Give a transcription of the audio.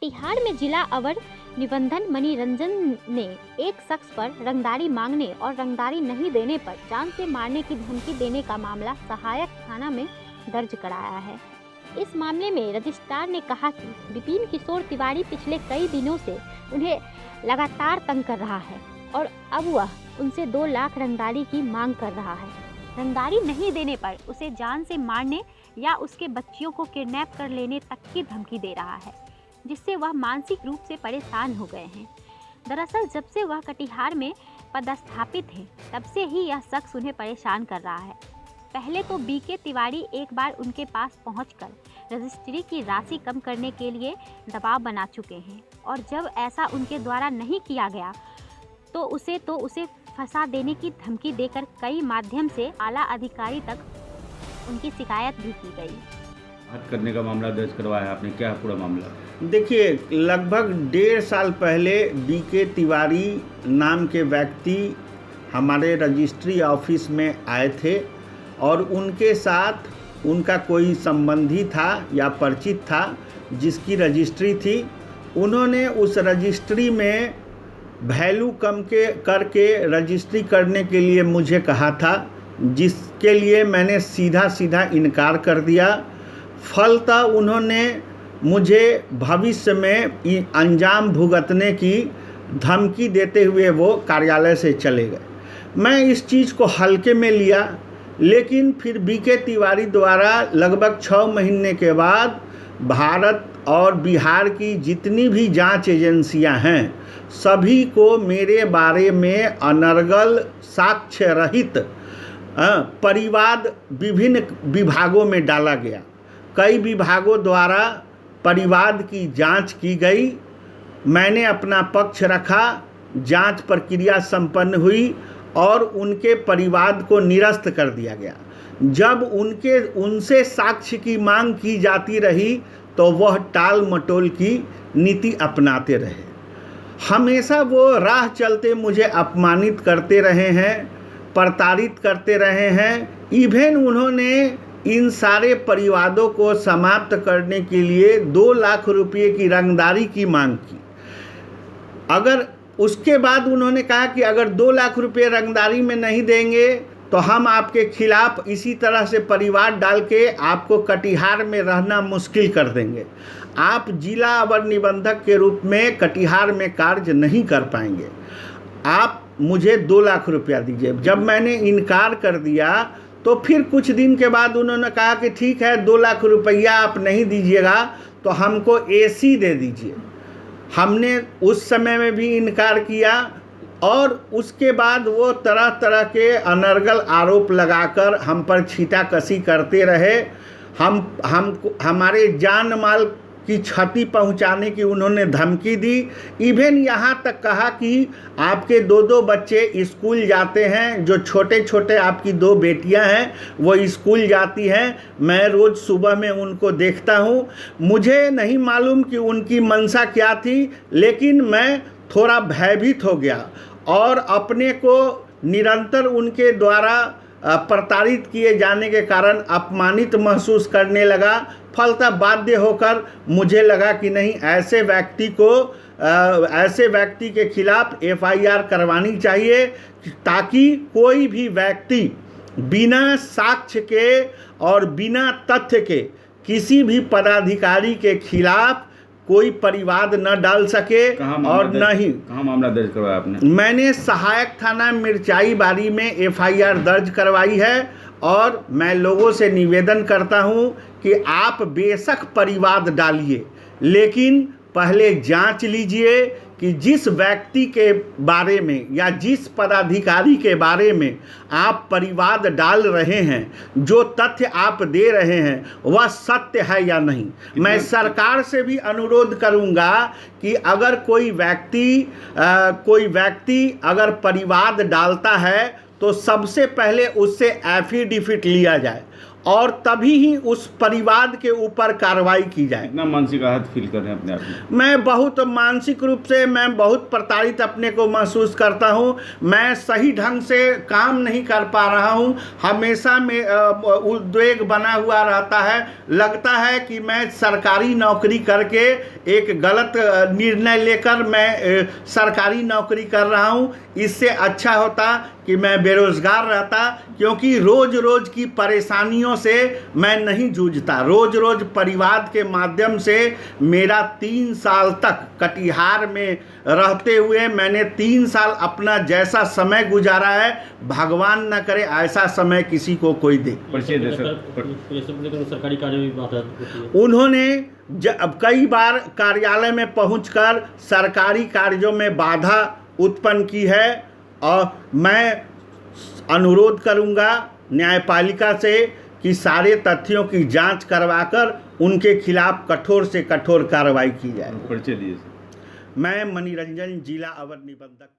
कटिहार में जिला अवर निबंधन मणिरंजन ने एक शख्स पर रंगदारी मांगने और रंगदारी नहीं देने पर जान से मारने की धमकी देने का मामला सहायक थाना में दर्ज कराया है। इस मामले में रजिस्ट्रार ने कहा कि विपिन किशोर तिवारी पिछले कई दिनों से उन्हें लगातार तंग कर रहा है और अब वह उनसे 2 लाख रंगदारी की मांग कर रहा है। रंगदारी नहीं देने पर उसे जान से मारने या उसके बच्चियों को किडनैप कर लेने तक की धमकी दे रहा है, जिससे वह मानसिक रूप से परेशान हो गए हैं। दरअसल जब से वह कटिहार में पदस्थापित हैं, तब से ही यह शख्स उन्हें परेशान कर रहा है। पहले तो बीके तिवारी एक बार उनके पास पहुंचकर रजिस्ट्री की राशि कम करने के लिए दबाव बना चुके हैं और जब ऐसा उनके द्वारा नहीं किया गया तो उसे फंसा देने की धमकी देकर कई माध्यम से आला अधिकारी तक उनकी शिकायत भी की गई। हत्या करने का मामला दर्ज करवाया आपने, क्या पूरा मामला? देखिए, लगभग 1.5 साल पहले बीके तिवारी नाम के व्यक्ति हमारे रजिस्ट्री ऑफिस में आए थे और उनके साथ उनका कोई संबंधी था या परिचित था जिसकी रजिस्ट्री थी। उन्होंने उस रजिस्ट्री में वैल्यू कम करके रजिस्ट्री करने के लिए मुझे कहा था, जिसके लिए मैंने सीधा इनकार कर दिया। फलतः उन्होंने मुझे भविष्य में अंजाम भुगतने की धमकी देते हुए वो कार्यालय से चले गए। मैं इस चीज़ को हल्के में लिया, लेकिन फिर बीके तिवारी द्वारा लगभग 6 महीने के बाद भारत और बिहार की जितनी भी जांच एजेंसियां हैं, सभी को मेरे बारे में अनर्गल साक्ष्य रहित परिवाद विभिन्न विभागों में डाला गया। कई विभागों द्वारा परिवाद की जांच की गई। मैंने अपना पक्ष रखा, जांच प्रक्रिया संपन्न हुई और उनके परिवाद को निरस्त कर दिया गया। जब उनसे साक्ष्य की मांग की जाती रही तो वह टाल मटोल की नीति अपनाते रहे। हमेशा वो राह चलते मुझे अपमानित करते रहे हैं, प्रताड़ित करते रहे हैं। इवन उन्होंने इन सारे परिवादों को समाप्त करने के लिए 2 लाख रुपये की रंगदारी की मांग की। अगर उसके बाद उन्होंने कहा कि अगर 2 लाख रुपये रंगदारी में नहीं देंगे तो हम आपके खिलाफ इसी तरह से परिवार डाल के आपको कटिहार में रहना मुश्किल कर देंगे। आप जिला अवर निबंधक के रूप में कटिहार में कार्य नहीं कर पाएंगे। आप मुझे 2 लाख रुपया दीजिए। जब मैंने इनकार कर दिया तो फिर कुछ दिन के बाद उन्होंने कहा कि ठीक है, 2 लाख रुपया आप नहीं दीजिएगा तो हमको एसी दे दीजिए। हमने उस समय में भी इनकार किया और उसके बाद वो तरह तरह के अनर्गल आरोप लगाकर हम पर छीटाकशी करते रहे। हमारे जान माल की क्षति पहुंचाने की उन्होंने धमकी दी। इवन यहाँ तक कहा कि आपके 2 बच्चे स्कूल जाते हैं, जो छोटे छोटे आपकी 2 बेटियां हैं वो स्कूल जाती हैं, मैं रोज़ सुबह में उनको देखता हूँ। मुझे नहीं मालूम कि उनकी मंशा क्या थी, लेकिन मैं थोड़ा भयभीत हो गया और अपने को निरंतर उनके द्वारा प्रताड़ित किए जाने के कारण अपमानित महसूस करने लगा। फलतः बाध्य होकर मुझे लगा कि नहीं, ऐसे व्यक्ति के खिलाफ FIR करवानी चाहिए, ताकि कोई भी व्यक्ति बिना साक्ष्य के और बिना तथ्य के किसी भी पदाधिकारी के खिलाफ कोई परिवाद न डाल सके। और न ही कहाँ मामला दर्ज करवाया आपने? मैंने सहायक थाना मिर्चाई बारी में FIR दर्ज करवाई है और मैं लोगों से निवेदन करता हूं कि आप बेशक परिवाद डालिए, लेकिन पहले जांच लीजिए कि जिस व्यक्ति के बारे में या जिस पदाधिकारी के बारे में आप परिवाद डाल रहे हैं, जो तथ्य आप दे रहे हैं वह सत्य है या नहीं। मैं सरकार से भी अनुरोध करूंगा कि अगर कोई व्यक्ति अगर परिवाद डालता है तो सबसे पहले उससे एफिडेविट लिया जाए और तभी ही उस परिवार के ऊपर कार्रवाई की जाए। कितना मानसिक आहत फील कर रहे हैं अपने आप में? मैं बहुत मानसिक रूप से मैं बहुत प्रताड़ित अपने को महसूस करता हूँ। मैं सही ढंग से काम नहीं कर पा रहा हूँ। हमेशा में उद्वेग बना हुआ रहता है। लगता है कि मैं सरकारी नौकरी करके एक गलत निर्णय लेकर मैं सरकारी नौकरी कर रहा हूँ। इससे अच्छा होता कि मैं बेरोजगार रहता, क्योंकि रोज रोज की परेशानियों से मैं नहीं जूझता। रोज रोज परिवार के माध्यम से मेरा 3 साल तक कटिहार में रहते हुए मैंने 3 साल अपना जैसा समय गुजारा है, भगवान न करे ऐसा समय किसी को कोई दे। सरकारी कार्य में बाधा होती है। उन्होंने अब कई बार कार्यालय में पहुंचकर सरकारी कार्यों में बाधा उत्पन्न की है, और मैं अनुरोध करूंगा न्यायपालिका से कि सारे तथ्यों की जांच करवाकर उनके खिलाफ कठोर से कठोर कार्रवाई की जाए। परिचय दिए। मैं मणिरंजन, जिला अवर निबंधक।